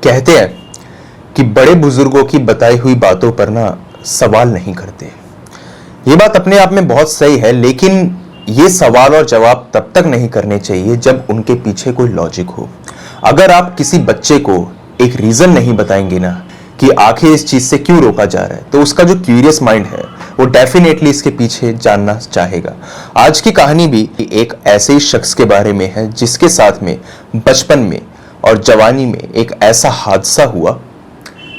कहते हैं कि बड़े बुजुर्गों की बताई हुई बातों पर ना सवाल नहीं करते। ये बात अपने आप में बहुत सही है, लेकिन ये सवाल और जवाब तब तक नहीं करने चाहिए जब उनके पीछे कोई लॉजिक हो। अगर आप किसी बच्चे को एक रीजन नहीं बताएंगे ना कि आखिर इस चीज से क्यों रोका जा रहा है, तो उसका जो क्यूरियस माइंड है वो डेफिनेटली इसके पीछे जानना चाहेगा। आज की कहानी भी एक ऐसे ही शख्स के बारे में है जिसके साथ में बचपन में और जवानी में एक ऐसा हादसा हुआ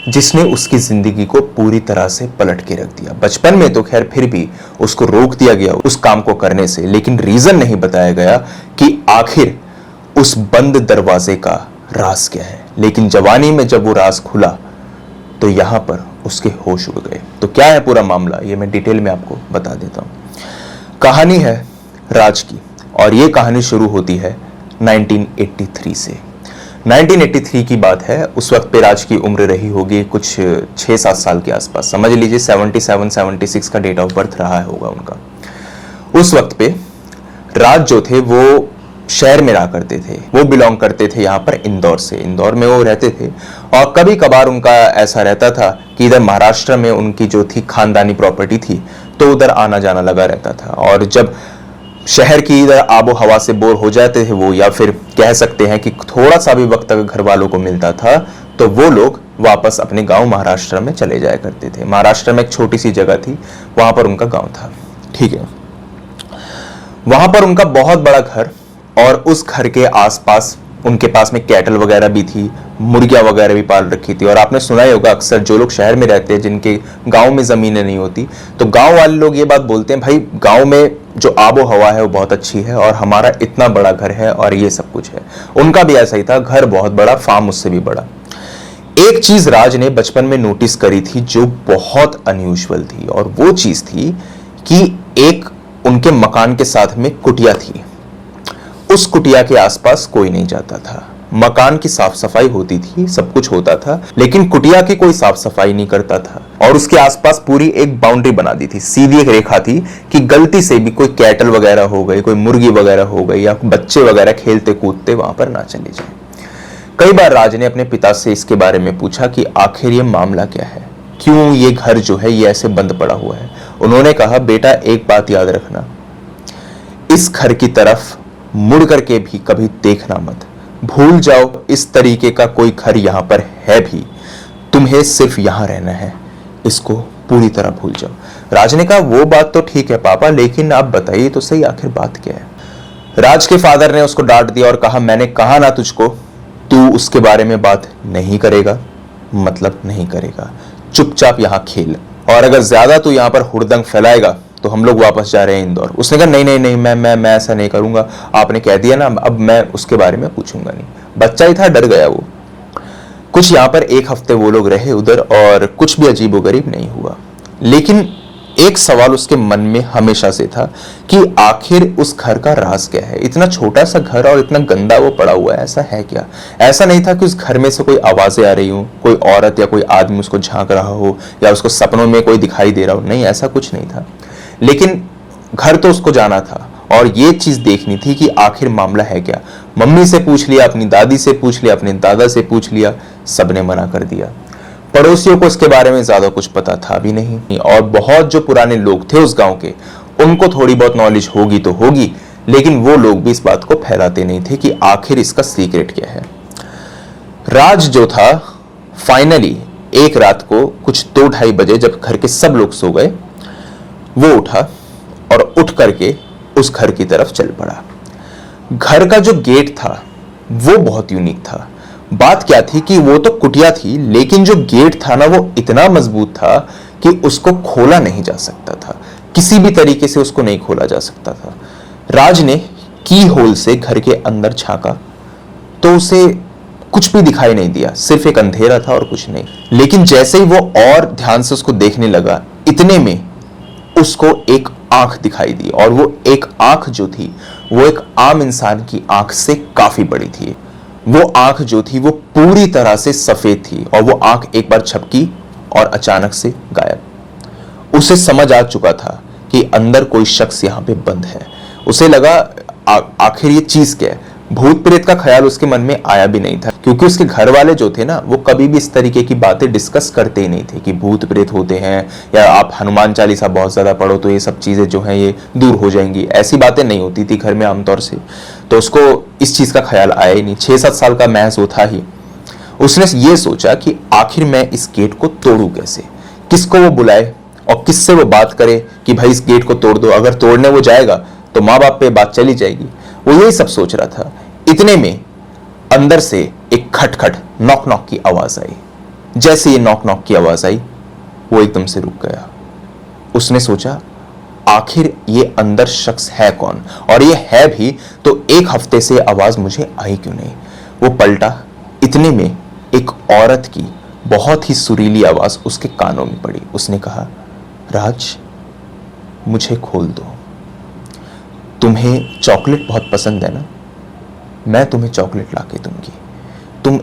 जिसने उसकी जिंदगी को पूरी तरह से पलट के रख दिया। बचपन में तो खैर फिर भी उसको रोक दिया गया उस काम को करने से, लेकिन रीजन नहीं बताया गया कि आखिर उस बंद दरवाजे का राज क्या है। लेकिन जवानी में जब वो राज खुला तो यहां पर उसके होश उड़ गए। तो क्या है पूरा मामला, ये मैं डिटेल में आपको बता देता हूं। कहानी है राज की, और ये कहानी शुरू होती है 1983 से। 1983 की बात है। उस वक्त पे राज की उम्र रही होगी कुछ 6-7 साल के आसपास, समझ लीजिए 77-76 का डेट ऑफ बर्थ रहा होगा उनका। उस वक्त पे राज जो थे वो शहर में रहा करते थे। वो बिलोंग करते थे यहाँ पर इंदौर से। इंदौर में वो रहते थे और कभी कभार उनका ऐसा रहता था कि इधर महाराष्ट्र में उनकी जो थी खानदानी प्रॉपर्टी थी, तो उधर आना जाना लगा रहता था। और जब शहर की इधर आबो हवा से बोर हो जाते थे वो, या फिर कह सकते हैं कि थोड़ा सा भी वक्त अगर घर वालों को मिलता था तो वो लोग वापस अपने गांव महाराष्ट्र में चले जाया करते थे। महाराष्ट्र में एक छोटी सी जगह थी, वहां पर उनका गांव था। ठीक है, वहां पर उनका बहुत बड़ा घर, और उस घर के आसपास उनके पास में कैटल वगैरह भी थी, मुर्गियां वगैरह भी पाल रखी थी। और आपने सुना ही होगा अक्सर जो लोग शहर में रहते हैं जिनके गांव में जमीनें नहीं होती, तो गांव वाले लोग ये बात बोलते हैं, भाई गांव में जो आबो हवा है वो बहुत अच्छी है और हमारा इतना बड़ा घर है और ये सब कुछ है। उनका भी ऐसा ही था, घर बहुत बड़ा, फार्म उससे भी बड़ा। एक चीज राज ने बचपन में नोटिस करी थी जो बहुत अनयूजुअल थी, और वो चीज थी कि एक उनके मकान के साथ में कुटिया थी। उस कुटिया के आसपास कोई नहीं जाता था। मकान की साफ सफाई होती थी, सब कुछ होता था, लेकिन कुटिया की कोई साफ सफाई नहीं करता था। और उसके आसपास पूरी एक बाउंड्री बना दी थी, सीधी एक रेखा थी कि गलती से भी कोई कैटल वगैरह हो गई, कोई मुर्गी वगैरह हो गई, या बच्चे वगैरह खेलते कूदते वहां पर ना चले जाए। कई बार राज ने अपने पिता से इसके बारे में पूछा कि आखिर ये मामला क्या है, क्यों ये घर जो है ये ऐसे बंद पड़ा हुआ है। उन्होंने कहा, बेटा एक बात याद रखना, इस घर की तरफ मुड़ करके भी कभी देखना मत, भूल जाओ इस तरीके का कोई घर यहां पर है भी, तुम्हें सिर्फ यहां रहना है, इसको पूरी तरह भूल जाओ। राज ने कहा, वो बात तो ठीक है पापा, लेकिन आप बताइए तो सही आखिर बात क्या है। राज के फादर ने उसको डांट दिया और कहा, मैंने कहा ना तुझको, तू उसके बारे में बात नहीं करेगा, मतलब नहीं करेगा, चुपचाप यहां खेल, और अगर ज्यादा तू यहां पर हुड़दंग फैलाएगा तो हम लोग वापस जा रहे हैं इंदौर। उसने कहा, नहीं नहीं नहीं, मैं ऐसा नहीं करूंगा, आपने कह दिया ना, अब मैं उसके बारे में पूछूंगा नहीं। बच्चा ही था, डर गया वो। कुछ यहाँ पर 1 हफ्ते वो लोग रहे उधर, और कुछ भी अजीबोगरीब नहीं हुआ। लेकिन एक सवाल उसके मन में हमेशा से था कि आखिर उस घर का राज क्या है। इतना छोटा सा घर और इतना गंदा वो पड़ा हुआ है, ऐसा है क्या। ऐसा नहीं था कि उस घर में से कोई आवाजें आ रही हो, कोई औरत या कोई आदमी उसको झांक रहा हो, या उसको सपनों में कोई दिखाई दे रहा हो, नहीं, ऐसा कुछ नहीं था। लेकिन घर तो उसको जाना था, और ये चीज देखनी थी कि आखिर मामला है क्या। मम्मी से पूछ लिया, अपनी दादी से पूछ लिया, अपने दादा से पूछ लिया, सबने मना कर दिया। पड़ोसियों को इसके बारे में ज्यादा कुछ पता था भी नहीं, और बहुत जो पुराने लोग थे उस गांव के, उनको थोड़ी बहुत नॉलेज होगी तो होगी, लेकिन वो लोग भी इस बात को फैलाते नहीं थे कि आखिर इसका सीक्रेट क्या है। राज जो था, फाइनली एक रात को कुछ 2-2:30 बजे जब घर के सब लोग सो गए, वो उठा और उठ करके उस घर की तरफ चल पड़ा। घर का जो गेट था वो बहुत यूनिक था। बात क्या थी कि वो तो कुटिया थी, लेकिन जो गेट था ना वो इतना मजबूत था कि उसको खोला नहीं जा सकता था, किसी भी तरीके से उसको नहीं खोला जा सकता था। राज ने की होल से घर के अंदर झांका तो उसे कुछ भी दिखाई नहीं दिया, सिर्फ एक अंधेरा था और कुछ नहीं। लेकिन जैसे ही वो और ध्यान से उसको देखने लगा, इतने में उसको एक आंख दिखाई दी, और वो एक आंख जो थी वो एक आम इंसान की आंख से काफी बड़ी थी। वो आंख जो थी वो पूरी तरह से सफेद थी, और वो आंख एक बार झपकी और अचानक से गायब। उसे समझ आ चुका था कि अंदर कोई शख्स यहां पे बंद है। उसे लगा आखिर ये चीज क्या है। भूत प्रेत का ख्याल उसके मन में आया भी नहीं था, क्योंकि उसके घर वाले जो थे ना वो कभी भी इस तरीके की बातें डिस्कस करते ही नहीं थे कि भूत प्रेत होते हैं या आप हनुमान चालीसा बहुत ज़्यादा पढ़ो तो ये सब चीज़ें जो हैं ये दूर हो जाएंगी, ऐसी बातें नहीं होती थी घर में आमतौर से। तो उसको इस चीज़ का ख्याल आया ही नहीं। 6-7 साल का महज वो था ही। उसने ये सोचा कि आखिर मैं इस गेट को तोड़ूं कैसे, किसको वो बुलाए और किससे वो बात करे कि भाई इस गेट को तोड़ दो। अगर तोड़ने वो जाएगा तो माँ बाप पे बात चली जाएगी। वो यही सब सोच रहा था। इतने में अंदर से एक खटखट नॉक नॉक की आवाज आई। जैसे ये नॉक नॉक की आवाज आई वो एकदम से रुक गया। उसने सोचा आखिर ये अंदर शख्स है कौन, और ये है भी तो 1 हफ्ते से आवाज मुझे आई क्यों नहीं। वो पलटा। इतने में एक औरत की बहुत ही सुरीली आवाज उसके कानों में पड़ी। उसने कहा, राज मुझे खोल दो। तुम्हें चॉकलेट बहुत पसंद है ना, मैं तुम्हें चॉकलेट लाके दूंगी। तुम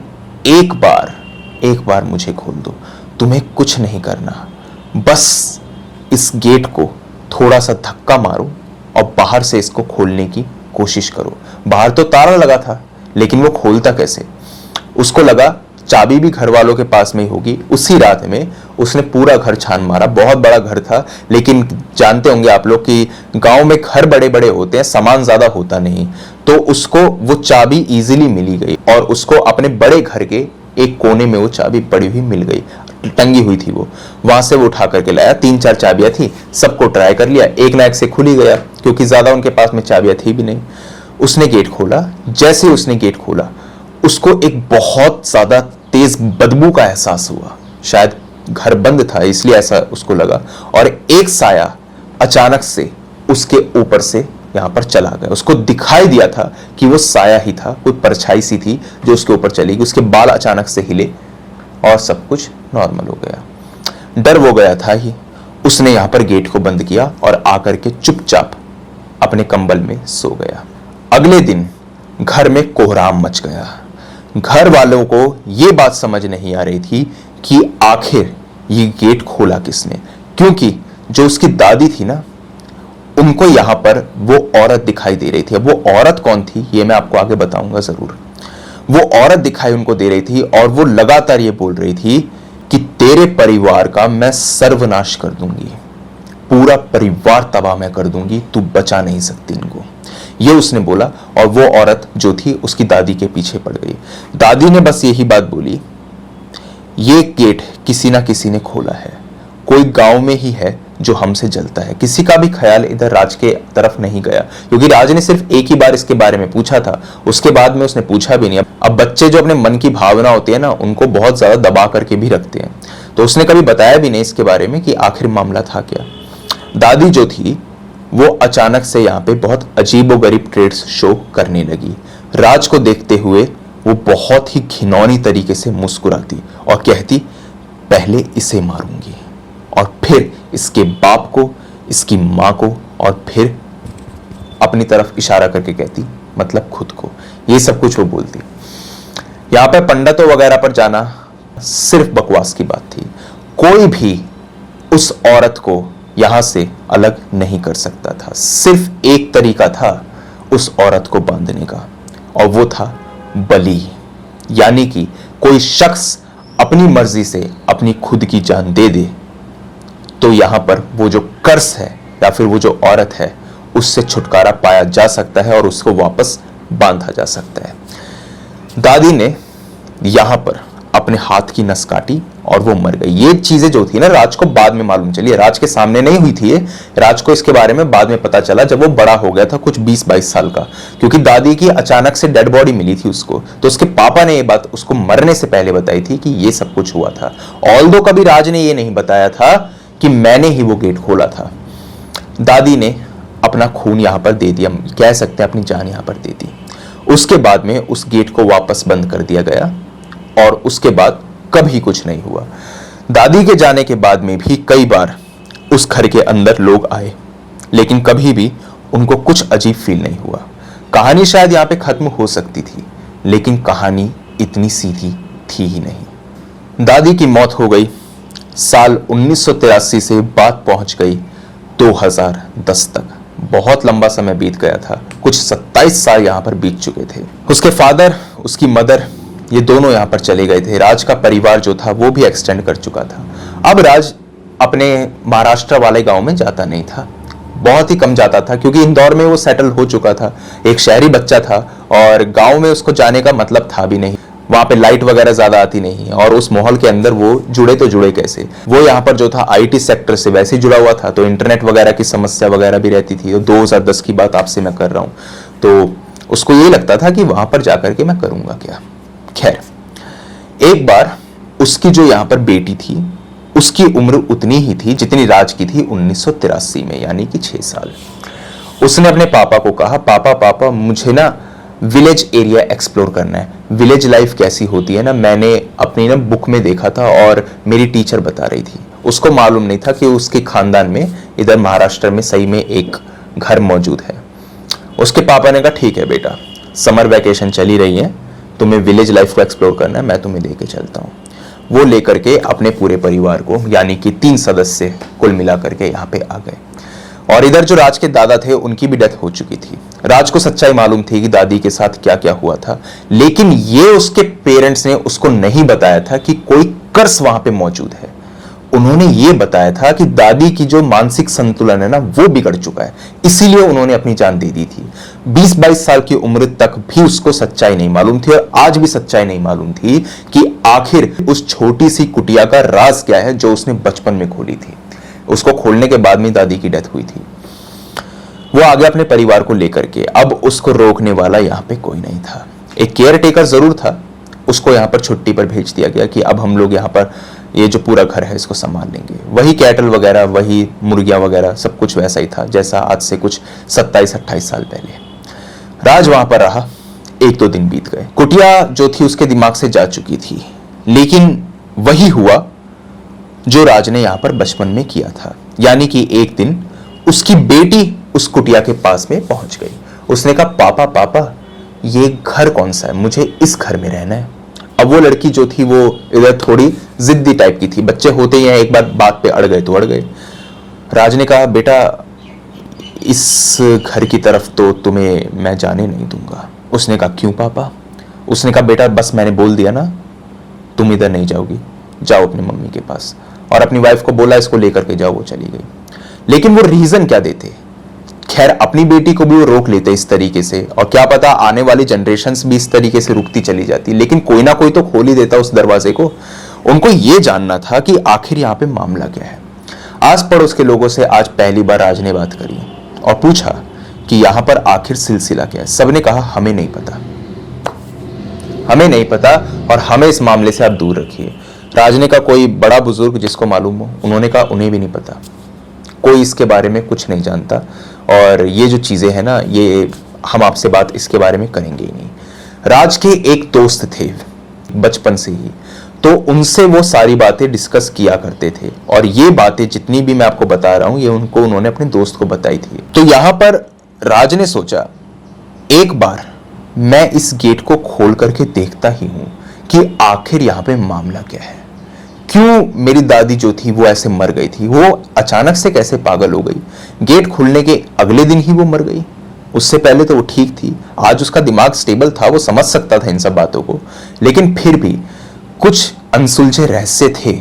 एक बार मुझे खोल दो। तुम्हें कुछ नहीं करना, बस इस गेट को थोड़ा सा धक्का मारो और बाहर से इसको खोलने की कोशिश करो। बाहर तो ताला लगा था लेकिन वो खोलता कैसे। उसको लगा चाबी भी घर वालों के पास में ही होगी। उसी रात में उसने पूरा घर छान मारा। बहुत बड़ा घर था, लेकिन जानते होंगे आप लोग कि गांव में घर बड़े बड़े होते हैं, सामान ज्यादा होता नहीं। तो उसको वो चाबी इजीली मिली गई और उसको अपने बड़े घर के एक कोने में वो चाबी पड़ी हुई मिल गई, टंगी हुई थी। वो वहां से वो उठा करके लाया। 3-4 चाबियां थी, सबको ट्राई कर लिया। एक ना एक से खुल ही गया क्योंकि ज्यादा उनके पास में चाबियां थी भी नहीं। उसने गेट खोला। जैसे उसने गेट खोला उसको एक बहुत ज्यादा तेज बदबू का एहसास हुआ। शायद घर बंद था इसलिए ऐसा उसको लगा। और एक साया अचानक से उसके ऊपर से यहां पर चला गया। उसको दिखाई दिया था कि वो साया ही था, कोई परछाई सी थी जो उसके ऊपर चली गई। उसके बाल अचानक से हिले और सब कुछ नॉर्मल हो गया। डर वो गया था ही। उसने यहां पर गेट को बंद किया और आकर के चुपचाप अपने कंबल में सो गया। अगले दिन घर में कोहराम मच गया। घर वालों को यह बात समझ नहीं आ रही थी कि आखिर ये गेट खोला किसने, क्योंकि जो उसकी दादी थी ना उनको यहां पर वो औरत दिखाई दे रही थी। अब वो औरत कौन थी ये मैं आपको आगे बताऊंगा जरूर। वो औरत दिखाई उनको दे रही थी और वो लगातार ये बोल रही थी कि तेरे परिवार का मैं सर्वनाश कर दूंगी, पूरा परिवार तबाह मैं कर दूंगी, तू बचा नहीं सकती इनको। ये उसने बोला और वो औरत जो थी उसकी दादी के पीछे पड़ गई। दादी ने बस यही बात बोली, ये गेट किसी ना किसी ने खोला है, कोई गांव में ही है जो हमसे जलता है। किसी का भी ख्याल इधर राज के तरफ नहीं गया क्योंकि राज ने सिर्फ एक ही बार इसके बारे में पूछा था, उसके बाद में उसने पूछा भी नहीं। अब बच्चे जो अपने मन की भावना होती है ना उनको बहुत ज्यादा दबा करके भी रखते हैं, तो उसने कभी बताया भी नहीं इसके बारे में कि आखिर मामला था क्या। दादी जो थी वो अचानक से यहाँ पे बहुत अजीबोगरीब ट्रेड्स शो करने लगी। राज को देखते हुए वो बहुत ही घिनौनी तरीके से मुस्कुराती और कहती, पहले इसे मारूंगी और फिर इसके बाप को, इसकी मां को, और फिर अपनी तरफ इशारा करके कहती मतलब खुद को। ये सब कुछ वो बोलती। यहां पे पंडितों वगैरह पर जाना सिर्फ बकवास की बात थी। कोई भी उस औरत को यहां से अलग नहीं कर सकता था। सिर्फ एक तरीका था उस औरत को बांधने का और वो था बलि, यानी कि कोई शख्स अपनी मर्जी से अपनी खुद की जान दे दे तो यहां पर वो जो कर्स है या फिर वो जो औरत है उससे छुटकारा पाया जा सकता है और उसको वापस बांधा जा सकता है। दादी ने यहां पर अपने हाथ की नस काटी और वो मर गई। ये चीजें जो थी ना राज को बाद में मालूम चली। राज के सामने नहीं हुई थी ये, राज को इसके बारे में बाद में पता चला जब वो बड़ा हो गया था, कुछ 20-22 साल का, क्योंकि दादी की अचानक से डेड बॉडी मिली थी उसको। तो उसके पापा ने ये बात उसको मरने से पहले बताई थी कि ये सब कुछ हुआ था। ऑल्दो कभी राज ने ये नहीं बताया था कि मैंने ही वो गेट खोला था। दादी ने अपना खून यहां पर दे दिया, कह सकते हैं अपनी जान यहां पर दे दी। उसके बाद में उस गेट को वापस बंद कर दिया गया और उसके बाद कभी कुछ नहीं हुआ। दादी के जाने के बाद में भी कई बार उस घर के अंदर लोग आए लेकिन कभी भी उनको कुछ अजीब फील नहीं हुआ। कहानी शायद यहां पे खत्म हो सकती थी लेकिन कहानी इतनी सीधी थी ही नहीं। दादी की मौत हो गई। साल 1983 से बात पहुंच गई 2010 तक। बहुत लंबा समय बीत गया था, कुछ 27 साल यहां पर बीत चुके थे। उसके फादर, उसकी मदर ये दोनों यहाँ पर चले गए थे। राज का परिवार जो था वो भी एक्सटेंड कर चुका था। अब राज अपने महाराष्ट्र वाले गांव में जाता नहीं था, बहुत ही कम जाता था, क्योंकि इंदौर में वो सेटल हो चुका था, एक शहरी बच्चा था और गांव में उसको जाने का मतलब था भी नहीं। वहां पे लाइट वगैरह ज्यादा आती नहीं और उस माहौल के अंदर वो जुड़े तो जुड़े कैसे। वो यहाँ पर जो था आईटी सेक्टर से वैसे ही जुड़ा हुआ था, तो इंटरनेट वगैरह की समस्या वगैरह भी रहती थी। तो 2010 की बात आपसे मैं कर रहा हूँ। तो उसको ये लगता था कि वहां पर जाकर के मैं करूंगा क्या। खैर, एक बार उसकी जो यहाँ पर बेटी थी उसकी उम्र उतनी ही थी जितनी राज की थी 1983 में, यानी कि 6 साल। उसने अपने पापा को कहा, पापा पापा मुझे ना विलेज एरिया एक्सप्लोर करना है। विलेज लाइफ कैसी होती है ना, मैंने अपनी ना बुक में देखा था और मेरी टीचर बता रही थी। उसको मालूम नहीं था कि उसके खानदान में इधर महाराष्ट्र में सही में एक घर मौजूद है। उसके पापा ने कहा ठीक है बेटा, समर वैकेशन चली रही है, तुम्हें विलेज लाइफ को एक्सप्लोर करना है, मैं तुम्हें लेके चलता हूँ। वो लेकर के अपने पूरे परिवार को, यानी कि 3 सदस्य कुल मिला करके यहाँ पे आ गए। और इधर जो राज के दादा थे उनकी भी डेथ हो चुकी थी। राज को सच्चाई मालूम थी कि दादी के साथ क्या क्या हुआ था, लेकिन ये उसके पेरेंट्स ने उसको नहीं बताया था कि कोई कर्स वहां पे मौजूद है। उन्होंने ये बताया था कि दादी की जो मानसिक संतुलन है ना वो बिगड़ चुका है, इसीलिए उन्होंने अपनी जान दे दी थी। 20-22 साल की उम्र तक भी उसको सच्चाई नहीं मालूम थी और आज भी सच्चाई नहीं मालूम थी कि आखिर उस छोटी सी कुटिया का राज क्या है जो उसने बचपन में खोली थी। उसको खोलने के बाद में दादी की डेथ हुई थी। वो आ गया अपने परिवार को लेकर के। अब उसको रोकने वाला यहाँ पे कोई नहीं था। एक केयर टेकर जरूर था, उसको यहाँ पर छुट्टी पर भेज दिया गया कि अब हम लोग यहाँ पर ये जो पूरा घर है इसको संभाल लेंगे। वही कैटल वगैरह, वही मुर्गियां वगैरह, सब कुछ वैसा ही था जैसा आज से कुछ 27-28 साल पहले। राज वहां पर रहा, 1-2 दिन बीत गए। कुटिया जो थी उसके दिमाग से जा चुकी थी, लेकिन वही हुआ जो राज ने यहां पर बचपन में किया था। यानी कि एक दिन उसकी बेटी उस कुटिया के पास में पहुंच गई। उसने कहा पापा पापा ये घर कौन सा है, मुझे इस घर में रहना है। अब वो लड़की जो थी वो इधर थोड़ी जिद्दी टाइप की थी, बच्चे होते ही हैं, एक बार बात पे अड़ गए तो अड़ गए। राज ने कहा बेटा इस घर की तरफ तो तुम्हें मैं जाने नहीं दूंगा। उसने कहा क्यों पापा? उसने कहा बेटा बस मैंने बोल दिया ना, तुम इधर नहीं जाओगी, जाओ अपनी मम्मी के पास। और अपनी वाइफ को बोला इसको लेकर के जाओ, वो चली गई। लेकिन वो रीजन क्या देते? खैर अपनी बेटी को भी वो रोक लेते इस तरीके से, और क्या पता आने वाली जनरेशन्स भी इस तरीके से रुकती चली जाती, लेकिन कोई ना कोई तो खोल ही देता उस दरवाजे को। उनको ये जानना था कि आखिर यहाँ पे मामला क्या है। आस पड़ोस के लोगों से आज पहली बार राज ने बात करी और पूछा कि यहाँ पर आखिर सिलसिला क्या है। सबने कहा हमें नहीं पता, हमें नहीं पता और हमें इस मामले से आप दूर रखिए। राज ने कहा कोई बड़ा बुजुर्ग जिसको मालूम हो? उन्होंने कहा उन्हें भी नहीं पता, कोई इसके बारे में कुछ नहीं जानता, और ये जो चीजें हैं ना ये हम आपसे बात इसके बारे में करेंगे ही नहीं। राज के एक दोस्त थे बचपन से ही, तो उनसे वो सारी बातें डिस्कस किया करते थे, और ये बातें जितनी भी मैं आपको बता रहा हूं ये उन्होंने अपने दोस्त को बताई थी। तो यहां पर राज ने सोचा एक बार मैं इस गेट को खोल करके देखता ही हूं कि आखिर यहां पे मामला क्या है। क्यों मेरी दादी जो थी वो ऐसे मर गई थी, वो अचानक से कैसे पागल हो गई? गेट खुलने के अगले दिन ही वो मर गई, उससे पहले तो वो ठीक थी। आज उसका दिमाग स्टेबल था, वो समझ सकता था इन सब बातों को, लेकिन फिर भी कुछ अनसुलझे रहस्य थे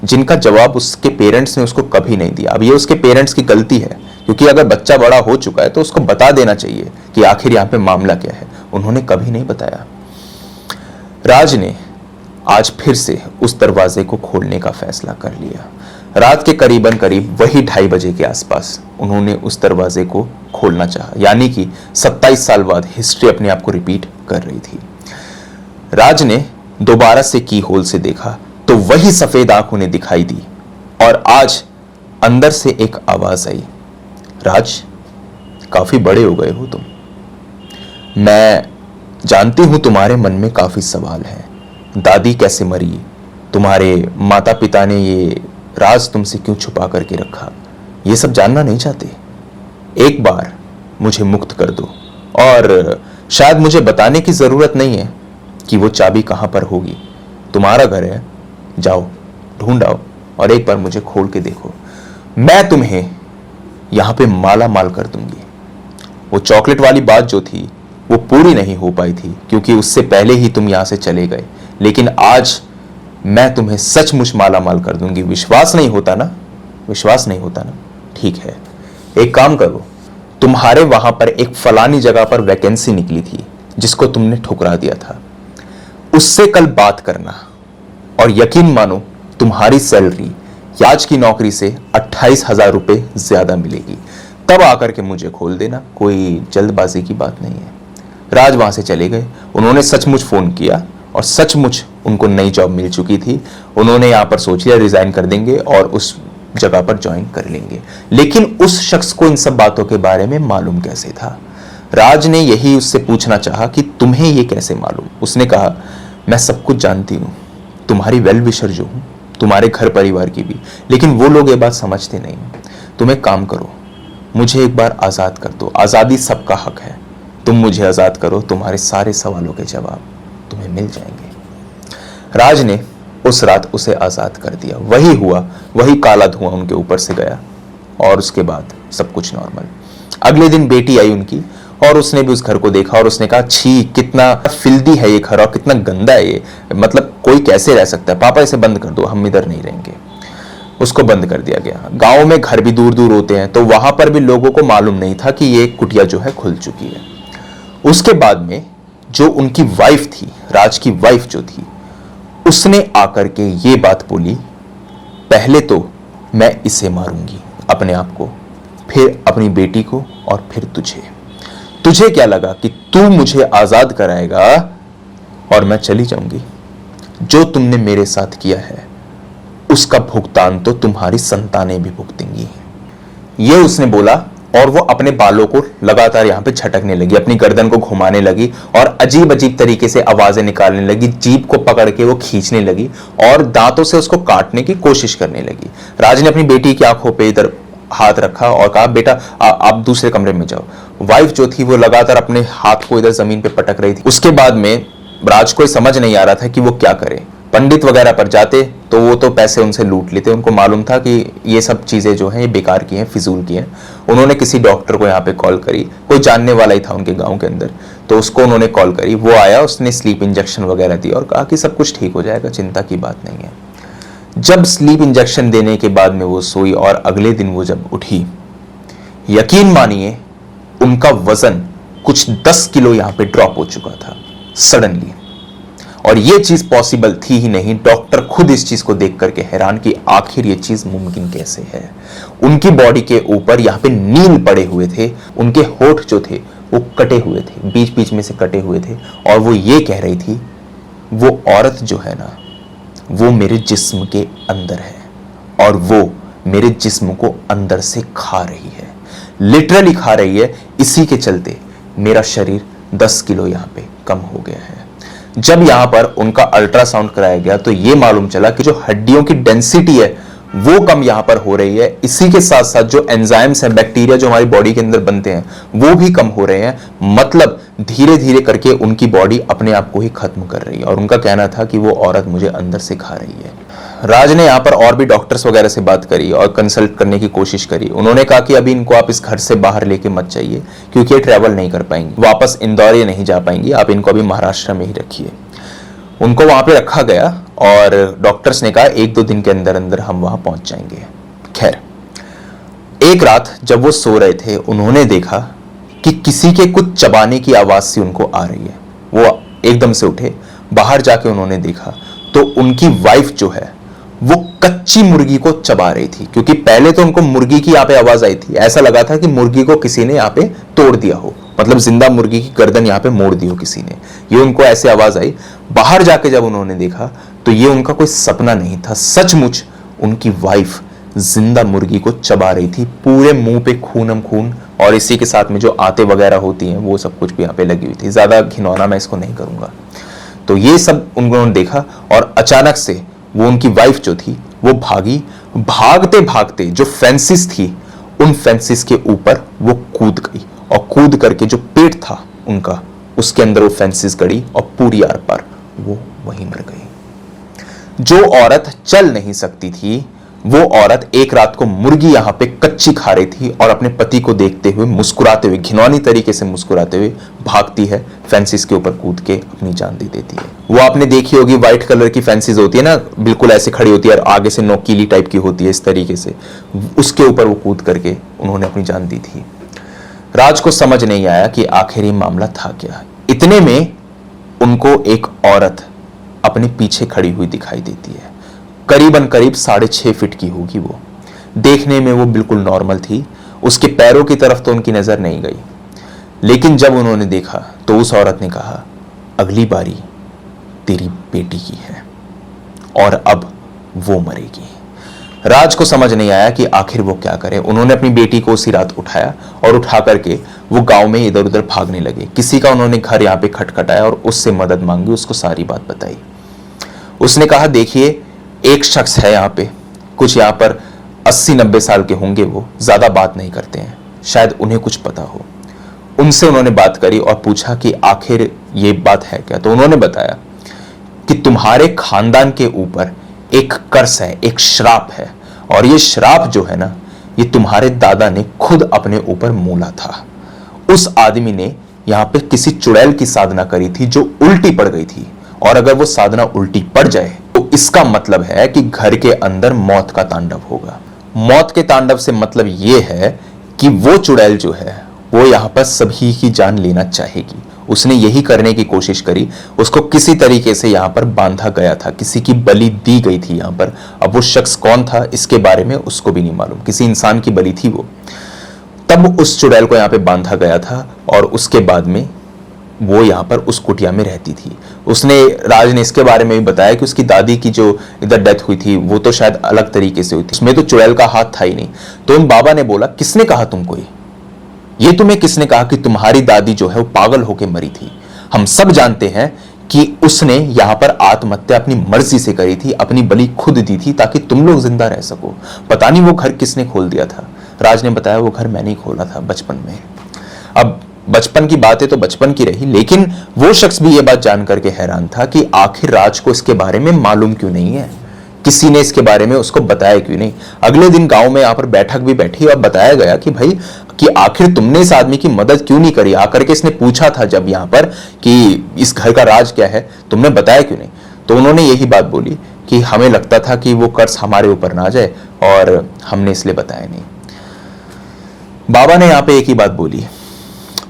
जिनका जवाब उसके पेरेंट्स ने उसको कभी नहीं दिया। अब ये उसके पेरेंट्स की गलती है, क्योंकि अगर बच्चा बड़ा हो चुका है तो उसको बता देना चाहिए कि आखिर यहाँ पे मामला क्या है। उन्होंने कभी नहीं बताया। राज ने आज फिर से उस दरवाजे को खोलने का फैसला कर लिया। रात के करीबन करीब वही 2:30 बजे के आसपास उन्होंने उस दरवाजे को खोलना चाहा, यानी कि 27 साल बाद हिस्ट्री अपने आप को रिपीट कर रही थी। राज ने दोबारा से की होल से देखा तो वही सफेद आंख उन्हें दिखाई दी, और आज अंदर से एक आवाज आई, राज काफी बड़े हो गए हो तुम, मैं जानती हूं तुम्हारे मन में काफी सवाल है। दादी कैसे मरी, तुम्हारे माता पिता ने ये राज तुमसे क्यों छुपा करके रखा, ये सब जानना नहीं चाहते? एक बार मुझे मुक्त कर दो, और शायद मुझे बताने की जरूरत नहीं है कि वो चाबी कहां पर होगी। तुम्हारा घर है, जाओ ढूंढ आओ और एक बार मुझे खोल के देखो, मैं तुम्हें यहां पे माला माल कर दूंगी। वो चॉकलेट वाली बात जो थी वो पूरी नहीं हो पाई थी क्योंकि उससे पहले ही तुम यहां से चले गए, लेकिन आज मैं तुम्हें सचमुच माला माल कर दूंगी। विश्वास नहीं होता ना? विश्वास नहीं होता ना? ठीक है, एक काम करो, तुम्हारे वहां पर एक फलानी जगह पर वैकेंसी निकली थी जिसको तुमने ठुकरा दिया था, उससे कल बात करना और यकीन मानो तुम्हारी सैलरी आज की नौकरी से 28,000 रुपए ज्यादा मिलेगी। तब आकर के मुझे खोल देना, कोई जल्दबाजी की बात नहीं है। राज वहां से चले गए। उन्होंने सचमुच फोन किया और सचमुच उनको नई जॉब मिल चुकी थी। उन्होंने यहां पर सोच लिया रिजाइन कर देंगे और उस जगह पर ज्वाइन कर लेंगे। लेकिन उस शख्स को इन सब बातों के बारे में मालूम कैसे था? राज ने यही उससे पूछना चाहा कि तुम्हें ये कैसे मालूम? उसने कहा, मैं सब कुछ जानती हूं, तुम्हारी वेल विशर जो हूं, तुम्हारे घर परिवार की भी, लेकिन वो लोग ये बात समझते नहीं। तुम एक काम करो, मुझे एक बार आजाद कर दो। आजादी सबका हक है। तुम मुझे आजाद करो, तुम्हारे सारे सवालों के जवाब तुम्हें मिल जाएंगे। राज ने उस रात उसे आजाद कर दिया। वही हुआ, वही काला धुआं उनके ऊपर से गया और उसके बाद सब कुछ नॉर्मल। अगले दिन बेटी आई उनकी और उसने भी उस घर को देखा और उसने कहा, छी कितना फिल्दी है ये घर और कितना गंदा है ये, मतलब कोई कैसे रह सकता है? पापा इसे बंद कर दो, हम इधर नहीं रहेंगे। उसको बंद कर दिया गया। गांव में घर भी दूर दूर होते हैं तो वहां पर भी लोगों को मालूम नहीं था कि ये कुटिया जो है खुल चुकी है। उसके बाद में जो उनकी वाइफ थी, राज की वाइफ जो थी, उसने आकर के ये बात बोली, पहले तो मैं इसे मारूंगी, अपने आप को, फिर अपनी बेटी को और फिर तुझे। तुझे क्या लगा कि तू मुझे आजाद कराएगा और मैं चली जाऊंगी? जो तुमने मेरे साथ किया है उसका भुगतान तो तुम्हारी संतानें भी भुगतेंगी। ये उसने बोला और वो अपने बालों को लगातार यहां पे झटकने लगी, अपनी गर्दन को घुमाने लगी और अजीब अजीब तरीके से आवाजें निकालने लगी। जीभ को पकड़ के वो खींचने लगी और दांतों से उसको काटने की कोशिश करने लगी। राज ने अपनी बेटी की आंखों पे इधर हाथ रखा और कहा, बेटा आप दूसरे कमरे में जाओ। वाइफ जो थी वो लगातार अपने हाथ को इधर जमीन पे पटक रही थी। उसके बाद में राज को समझ नहीं आ रहा था कि वो क्या करे। पंडित वगैरह पर जाते तो वो तो पैसे उनसे लूट लेते। उनको मालूम था कि ये सब चीजें जो हैं ये बेकार की हैं, फिजूल की हैं। उन्होंने किसी डॉक्टर को यहाँ पे कॉल करी, कोई जानने वाला ही था उनके गांव के अंदर, तो उसको उन्होंने कॉल करी। वो आया, उसने स्लीप इंजेक्शन वगैरह दिया और कहा कि सब कुछ ठीक हो जाएगा, चिंता की बात नहीं है। जब स्लीप इंजेक्शन देने के बाद में वो सोई और अगले दिन वो जब उठी, यकीन मानिए उनका वजन कुछ 10 किलो यहां पे ड्रॉप हो चुका था सडनली। और ये चीज पॉसिबल थी ही नहीं। डॉक्टर खुद इस चीज को देख करके हैरान कि आखिर ये चीज मुमकिन कैसे है। उनकी बॉडी के ऊपर यहां पे नील पड़े हुए थे, उनके होठ जो थे वो कटे हुए थे, बीच बीच में से कटे हुए थे। और वो ये कह रही थी, वो औरत जो है ना, वो मेरे जिस्म के अंदर है और वो मेरे जिस्म को अंदर से खा रही है, लिटरली खा रही है। इसी के चलते मेरा शरीर 10 किलो यहां पे कम हो गया है। जब यहां पर उनका अल्ट्रासाउंड कराया गया तो यह मालूम चला कि जो हड्डियों की डेंसिटी है वो कम यहां पर हो रही है। इसी के साथ साथ जो एंजाइम्स हैं, बैक्टीरिया जो हमारी बॉडी के अंदर बनते हैं, वो भी कम हो रहे हैं। मतलब धीरे धीरे करके उनकी बॉडी अपने आप को ही खत्म कर रही है। और उनका कहना था कि वो औरत मुझे अंदर से खा रही है। राज ने यहां पर और भी डॉक्टर्स वगैरह से बात करी और कंसल्ट करने की कोशिश करी। उन्होंने कहा कि अभी इनको आप इस घर से बाहर लेके मत जाइए क्योंकि ये ट्रैवल नहीं कर पाएंगी, वापस इंदौर ये नहीं जा पाएंगी, आप इनको अभी महाराष्ट्र में ही रखिए। उनको वहां पे रखा गया और डॉक्टर्स ने कहा 1-2 दिन के अंदर अंदर हम वहां पहुंच जाएंगे। खैर, एक रात जब वो सो रहे थे, उन्होंने देखा कि किसी के कुछ चबाने की आवाज सी उनको आ रही है। वो एकदम से उठे, बाहर जाके उन्होंने देखा तो उनकी वाइफ जो है वो कच्ची मुर्गी को चबा रही थी। क्योंकि पहले तो उनको मुर्गी की यहाँ पे आवाज आई थी, ऐसा लगा था कि मुर्गी को किसी ने यहाँ पे तोड़ दिया हो, मतलब जिंदा मुर्गी की गर्दन यहाँ पे मोड़ दी हो किसी ने, ये उनको ऐसे आवाज आई। बाहर जाके जब उन्होंने देखा तो ये उनका कोई सपना नहीं था, सचमुच उनकी वाइफ जिंदा मुर्गी को चबा रही थी, पूरे मुंह पे खूनम खून। और इसी के साथ में जो आते वगैरह होती हैं वो सब कुछ भी यहाँ पे लगी हुई थी। ज्यादा घिनौना मैं इसको नहीं करूंगा। तो ये सब उन्होंने देखा और अचानक से वो उनकी वाइफ जो थी वो भागी। भागते भागते जो फेंसिस थी उन फेंसिस के ऊपर वो कूद गई और कूद करके जो पेट था उनका, उसके अंदर वो फेंसिस गड़ी और पूरी आर पार वो वहीं मर गई। जो औरत चल नहीं सकती थी वो औरत एक रात को मुर्गी यहां पे कच्ची खा रही थी और अपने पति को देखते हुए मुस्कुराते हुए, घिनौनी तरीके से मुस्कुराते हुए भागती है, फेंसिस के ऊपर कूद के अपनी जान दे देती है। वो आपने देखी होगी, व्हाइट कलर की फेंसिस होती है ना, बिल्कुल ऐसे खड़ी होती है और आगे से नोकीली टाइप की होती है, इस तरीके से, उसके ऊपर वो कूद करके उन्होंने अपनी जान दी थी। राज को समझ नहीं आया कि आखिर ये मामला था क्या। इतने में उनको एक औरत अपने पीछे खड़ी हुई दिखाई देती है। करीबन करीब 6.5 फीट की होगी वो। देखने में वो बिल्कुल नॉर्मल थी, उसके पैरों की तरफ तो उनकी नजर नहीं गई, लेकिन जब उन्होंने देखा तो उस औरत ने कहा, अगली बारी तेरी बेटी की है और अब वो मरेगी। राज को समझ नहीं आया कि आखिर वो क्या करे। उन्होंने अपनी बेटी को उसी रात उठाया और उठा करके वो गांव में इधर उधर भागने लगे। किसी का उन्होंने घर यहाँ पे खटखटाया और उससे मदद मांगी, उसको सारी बात बताई। उसने कहा, देखिए एक शख्स है यहाँ पे, कुछ यहाँ पर 80-90 साल के होंगे, वो ज्यादा बात नहीं करते हैं, शायद उन्हें कुछ पता हो। उनसे उन्होंने बात करी और पूछा कि आखिर ये बात है क्या। तो उन्होंने बताया कि तुम्हारे खानदान के ऊपर एक कर्स है, एक श्राप है, और ये श्राप जो है ना, ये तुम्हारे दादा ने खुद अपने ऊपर मोला था। उस आदमी ने यहाँ पे किसी चुड़ैल की साधना करी थी जो उल्टी पड़ गई थी, और अगर वो साधना उल्टी पड़ जाए तो इसका मतलब है कि घर के अंदर मौत का तांडव होगा। मौत के तांडव से मतलब ये है कि वो चुड़ैल जो है वो यहाँ पर सभी की जान लेना चाहेगी। उसने यही करने की कोशिश करी, उसको किसी तरीके से यहाँ पर बांधा गया था, किसी की बलि दी गई थी यहाँ पर। अब वो शख्स कौन था इसके बारे में उसको भी नहीं मालूम, किसी इंसान की बलि थी वो। तब उस चुड़ैल को यहाँ पे बांधा गया था और उसके बाद में वो यहाँ पर उस कुटिया में रहती थी। राज ने इसके बारे में भी बताया कि उसकी दादी की जो इधर डेथ हुई थी वो तो शायद अलग तरीके से हुई थी, उसमें तो चुड़ैल का हाथ था ही नहीं। तो उन बाबा ने बोला, किसने कहा तुमको ये तुम्हें किसने कहा कि तुम्हारी दादी जो है वो पागल होकर मरी थी? हम सब जानते हैं कि उसने यहां पर आत्महत्या अपनी मर्जी से करी थी, अपनी बलि खुद दी थी ताकि तुम लोग जिंदा रह सको। पता नहीं वो घर किसने खोल दिया था। राज ने बताया, वो घर मैंने ही खोला था बचपन में। अब बचपन की बातें तो बचपन की रही, लेकिन वो शख्स भी ये बात जान करके हैरान था कि आखिर राज को इसके बारे में मालूम क्यों नहीं है, किसी ने इसके बारे में उसको बताया क्यों नहीं। अगले दिन गांव में यहाँ पर बैठक भी बैठी और बताया गया कि भाई कि आखिर तुमने इस आदमी की मदद क्यों नहीं करी। आकर के इसने पूछा था जब यहाँ पर कि इस घर का राज क्या है, तुमने बताया क्यों नहीं। तो उन्होंने यही बात बोली कि हमें लगता था कि वो कर्ज हमारे ऊपर ना जाए और हमने इसलिए बताया नहीं। बाबा ने यहाँ पे एक ही बात बोली,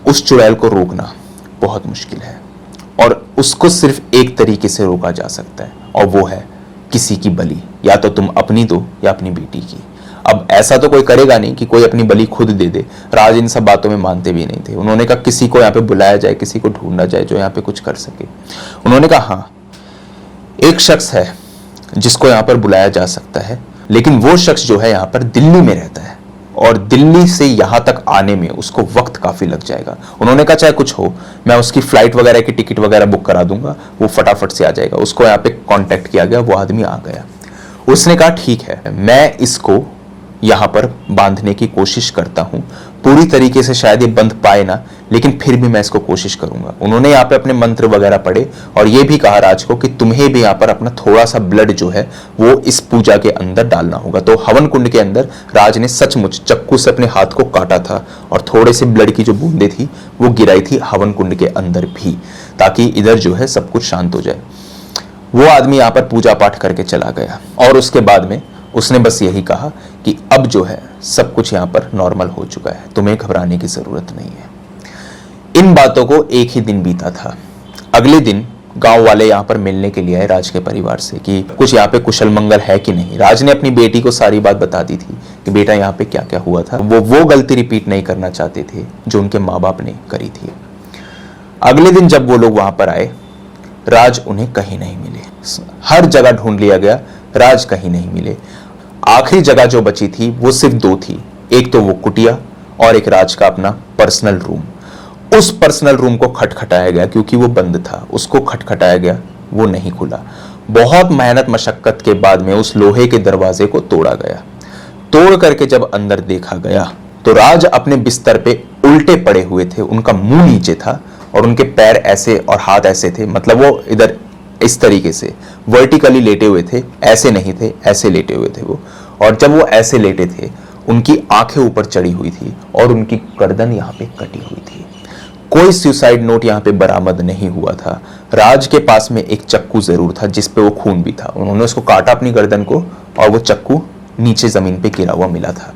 उस चुड़ैल को रोकना बहुत मुश्किल है और उसको सिर्फ एक तरीके से रोका जा सकता है, और वो है किसी की बलि, या तो तुम अपनी दो या अपनी बेटी की। अब ऐसा तो कोई करेगा नहीं कि कोई अपनी बलि खुद दे दे। राज इन सब बातों में मानते भी नहीं थे। उन्होंने कहा किसी को यहाँ पे बुलाया जाए, किसी को ढूंढा जाए जो यहाँ पे कुछ कर सके। उन्होंने कहा हाँ, एक शख्स है जिसको यहाँ पर बुलाया जा सकता है, लेकिन वो शख्स जो है यहाँ पर दिल्ली में रहता है और दिल्ली से यहाँ तक आने में उसको वक्त काफी लग जाएगा। उन्होंने कहा चाहे कुछ हो, मैं उसकी फ्लाइट वगैरह की टिकट वगैरह बुक करा दूंगा, वो फटाफट से आ जाएगा। उसको यहाँ पे कांटेक्ट किया गया, वो आदमी आ गया। उसने कहा ठीक है, मैं इसको यहाँ पर बांधने की कोशिश करता हूँ। पूरी तरीके से शायद ये बंध पाए ना, लेकिन फिर भी मैं इसको कोशिश करूंगा। उन्होंने यहाँ पे अपने मंत्र वगैरह पढ़े और ये भी कहा राज को कि तुम्हें भी यहाँ पर अपना थोड़ा सा ब्लड जो है वो इस पूजा के अंदर डालना होगा। तो हवन कुंड के अंदर राज ने सचमुच चक्कू से अपने हाथ को काटा था और थोड़े से ब्लड की जो बूंदे थी वो गिराई थी हवन कुंड के अंदर भी, ताकि इधर जो है सब कुछ शांत हो जाए। वो आदमी यहाँ पर पूजा पाठ करके चला गया और उसके बाद में उसने बस यही कहा कि अब जो है सब कुछ यहाँ पर नॉर्मल हो चुका है, तुम्हें घबराने की जरूरत नहीं है। इन बातों को एक ही दिन बीता था। अगले दिन गांव वाले यहाँ पर मिलने के लिए आए राज के परिवार से कि कुछ यहाँ पे कुशल मंगल है कि नहीं। राज ने अपनी बेटी को सारी बात बता दी थी कि बेटा यहाँ पे क्या क्या हुआ था। वो गलती रिपीट नहीं करना चाहते थे जो उनके माँ बाप ने करी थी। अगले दिन जब वो लोग वहां पर आए, राज उन्हें कहीं नहीं मिले। हर जगह ढूंढ लिया गया, राज कहीं नहीं मिले। आखिरी जगह जो बची थी वो सिर्फ दो थी, एक तो वो कुटिया और एक राज का अपना पर्सनल रूम। उस पर्सनल रूम को खटखटाया गया क्योंकि वो बंद था, उसको खटखटाया गया, वो नहीं खुला। बहुत मेहनत मशक्कत के बाद में उस लोहे के दरवाजे को तोड़ा गया। तोड़ करके जब अंदर देखा गया तो राज अपने बिस्तर पे उल्टे पड़े हुए थे, उनका मुंह नीचे था और उनके पैर ऐसे और हाथ ऐसे थे, मतलब वो इधर इस तरीके से वर्टिकली लेटे हुए थे, ऐसे नहीं थे, ऐसे लेटे हुए थे वो। और जब वो ऐसे लेटे थे उनकी आंखें ऊपर चढ़ी हुई थी और उनकी गर्दन यहाँ पे कटी हुई थी। कोई सुसाइड नोट यहाँ पे बरामद नहीं हुआ था। राज के पास में एक चक्कू जरूर था जिस पे वो खून भी था। उन्होंने उसको काटा अपनी गर्दन को और वो चक्कू नीचे जमीन पे गिरा हुआ मिला था।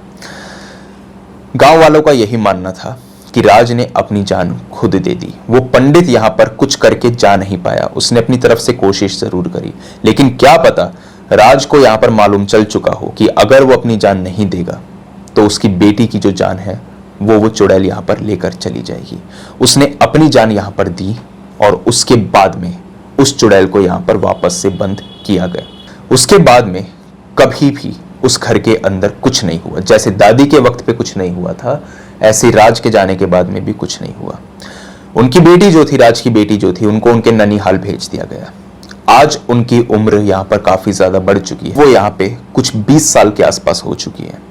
गांव वालों का यही मानना था कि राज ने अपनी जान खुद दे दी। वो पंडित यहाँ पर कुछ करके जा नहीं पाया, उसने अपनी तरफ से कोशिश जरूर करी, लेकिन क्या पता राज को यहाँ पर मालूम चल चुका हो कि अगर वो अपनी जान नहीं देगा तो उसकी बेटी की जो जान है वो चुड़ैल यहाँ पर लेकर चली जाएगी। उसने अपनी जान यहाँ पर दी और उसके बाद में उस चुड़ैल को यहाँ पर वापस से बंद किया गया। उसके बाद में कभी भी उस घर के अंदर कुछ नहीं हुआ। जैसे दादी के वक्त पे कुछ नहीं हुआ था, ऐसे राज के जाने के बाद में भी कुछ नहीं हुआ। उनकी बेटी जो थी, राज की बेटी जो थी, उनको उनके ननिहाल भेज दिया गया। आज उनकी उम्र यहाँ पर काफी ज्यादा बढ़ चुकी है। वो यहाँ पे कुछ 20 साल के आसपास हो चुकी है।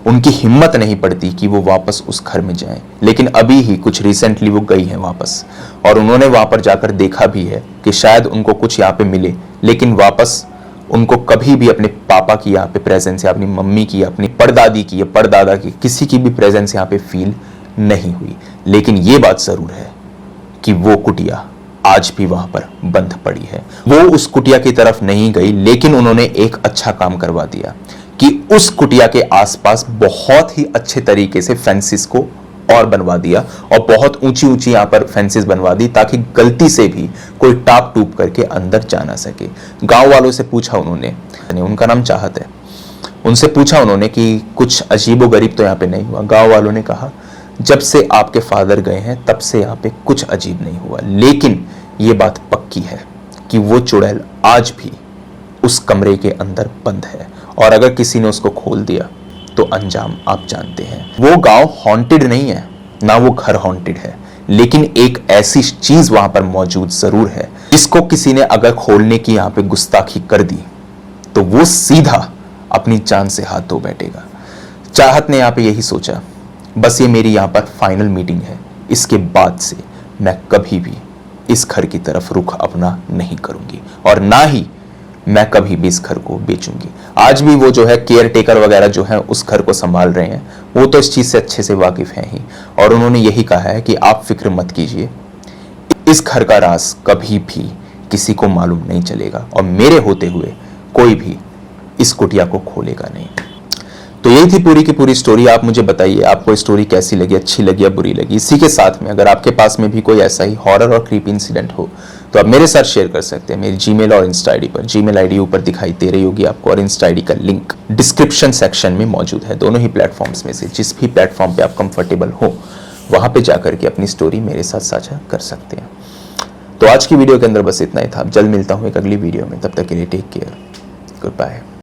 उनकी हिम्मत नहीं पड़ती कि वो वापस उस घर में जाएं, लेकिन अभी ही कुछ रिसेंटली वो गई हैं वापस और उन्होंने वहां पर जाकर देखा भी है कि शायद उनको कुछ यहाँ पे मिले, लेकिन वापस उनको कभी भी अपने पापा की यहाँ पे प्रेजेंस या अपनी मम्मी की, अपनी परदादी की या परदादा की, किसी की भी प्रेजेंस यहाँ पे फील नहीं हुई। लेकिन ये बात जरूर है कि वो कुटिया आज भी वहां पर बंद पड़ी है। वो उस कुटिया की तरफ नहीं गई, लेकिन उन्होंने एक अच्छा काम करवा दिया कि उस कुटिया के आसपास बहुत ही अच्छे तरीके से फेंसेस को और बनवा दिया और बहुत ऊंची ऊंची यहाँ पर फेंसेस बनवा दी ताकि गलती से भी कोई टाप टूप करके अंदर जा ना सके। गांव वालों से पूछा उन्होंने, उनका नाम चाहत है, उनसे पूछा उन्होंने कि कुछ अजीबो गरीब तो यहाँ पे नहीं हुआ। गांव वालों ने कहा जब से आपके फादर गए हैं तब से यहाँ पे कुछ अजीब नहीं हुआ, लेकिन ये बात पक्की है कि वो चुड़ैल आज भी उस कमरे के अंदर बंद है और अगर किसी ने उसको खोल दिया तो अंजाम आप जानते हैं। वो गांव हॉन्टेड नहीं है, ना वो घर हॉन्टेड है, लेकिन एक ऐसी चीज वहां पर मौजूद जरूर है जिसको किसी ने अगर खोलने की यहाँ पे गुस्ताखी कर दी तो वो सीधा अपनी जान से हाथ धो बैठेगा। चाहत ने यहाँ पे यही सोचा, बस ये मेरी यहाँ पर फाइनल मीटिंग है, इसके बाद से मैं कभी भी इस घर की तरफ रुख अपना नहीं करूंगी और ना ही मैं कभी भी इस घर को बेचूंगी। आज भी वो जो है केयर टेकर वगैरह जो है उस घर को संभाल रहे हैं, वो तो इस चीज से अच्छे से वाकिफ हैं ही और उन्होंने यही कहा है कि आप फिक्र मत कीजिए, इस घर का राज कभी भी किसी को मालूम नहीं चलेगा और मेरे होते हुए कोई भी इस कुटिया को खोलेगा नहीं। तो यही थी पूरी की पूरी स्टोरी। आप मुझे बताइए आपको स्टोरी कैसी लगी, अच्छी लगी या बुरी लगी। इसी के साथ में अगर आपके पास में भी कोई ऐसा ही हॉरर और क्रीपी इंसिडेंट हो तो आप मेरे साथ शेयर कर सकते हैं मेरी जीमेल और इंस्टा आईडी पर। जीमेल आईडी ऊपर दिखाई दे रही होगी आपको और इंस्टा आईडी का लिंक डिस्क्रिप्शन सेक्शन में मौजूद है। दोनों ही प्लेटफॉर्म्स में से जिस भी प्लेटफॉर्म पे आप कंफर्टेबल हो वहां पे जाकर के अपनी स्टोरी मेरे साथ साझा कर सकते हैं। तो आज की वीडियो के अंदर बस इतना ही था। जल्द मिलता हूं एक अगली वीडियो में, तब तक के लिए टेक केयर, गुड बाय।